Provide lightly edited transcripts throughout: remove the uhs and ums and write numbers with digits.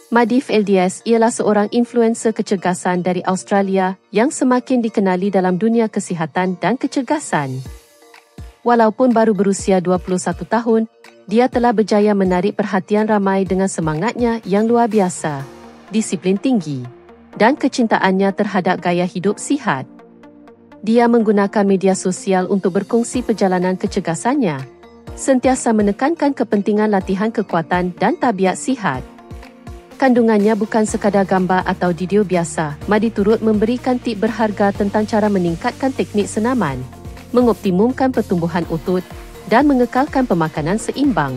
Madif LDS ialah seorang influencer kecergasan dari Australia yang semakin dikenali dalam dunia kesihatan dan kecergasan. Walaupun baru berusia 21 tahun, dia telah berjaya menarik perhatian ramai dengan semangatnya yang luar biasa, disiplin tinggi, dan kecintaannya terhadap gaya hidup sihat. Dia menggunakan media sosial untuk berkongsi perjalanan kecergasannya, sentiasa menekankan kepentingan latihan kekuatan dan tabiat sihat. Kandungannya bukan sekadar gambar atau video biasa. Madi turut memberikan tip berharga tentang cara meningkatkan teknik senaman, mengoptimumkan pertumbuhan otot dan mengekalkan pemakanan seimbang.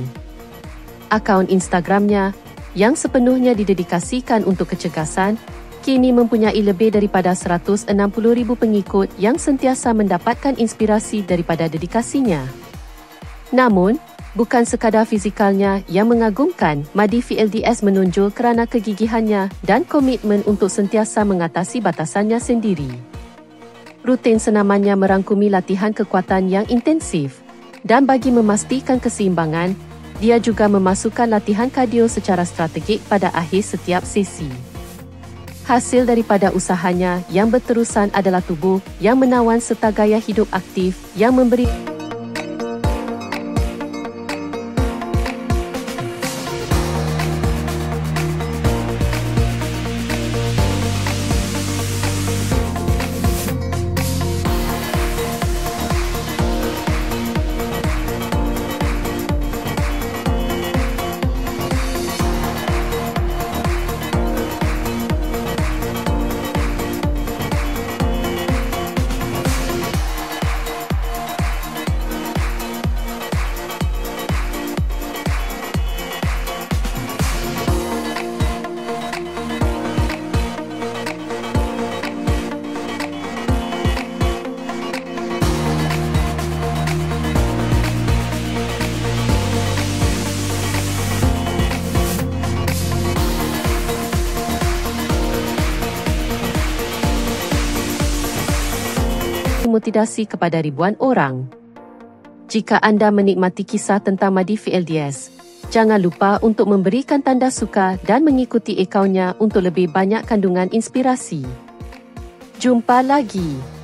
Akaun Instagramnya, yang sepenuhnya didedikasikan untuk kecergasan, kini mempunyai lebih daripada 160,000 pengikut yang sentiasa mendapatkan inspirasi daripada dedikasinya. Namun, bukan sekadar fizikalnya yang mengagumkan, Madif LDS menonjol kerana kegigihannya dan komitmen untuk sentiasa mengatasi batasannya sendiri. Rutin senamannya merangkumi latihan kekuatan yang intensif, dan bagi memastikan keseimbangan, dia juga memasukkan latihan kardio secara strategik pada akhir setiap sesi. Hasil daripada usahanya yang berterusan adalah tubuh yang menawan serta gaya hidup aktif yang memberi motivasi kepada ribuan orang. Jika anda menikmati kisah tentang Madif LDS, jangan lupa untuk memberikan tanda suka dan mengikuti akaunnya untuk lebih banyak kandungan inspirasi. Jumpa lagi.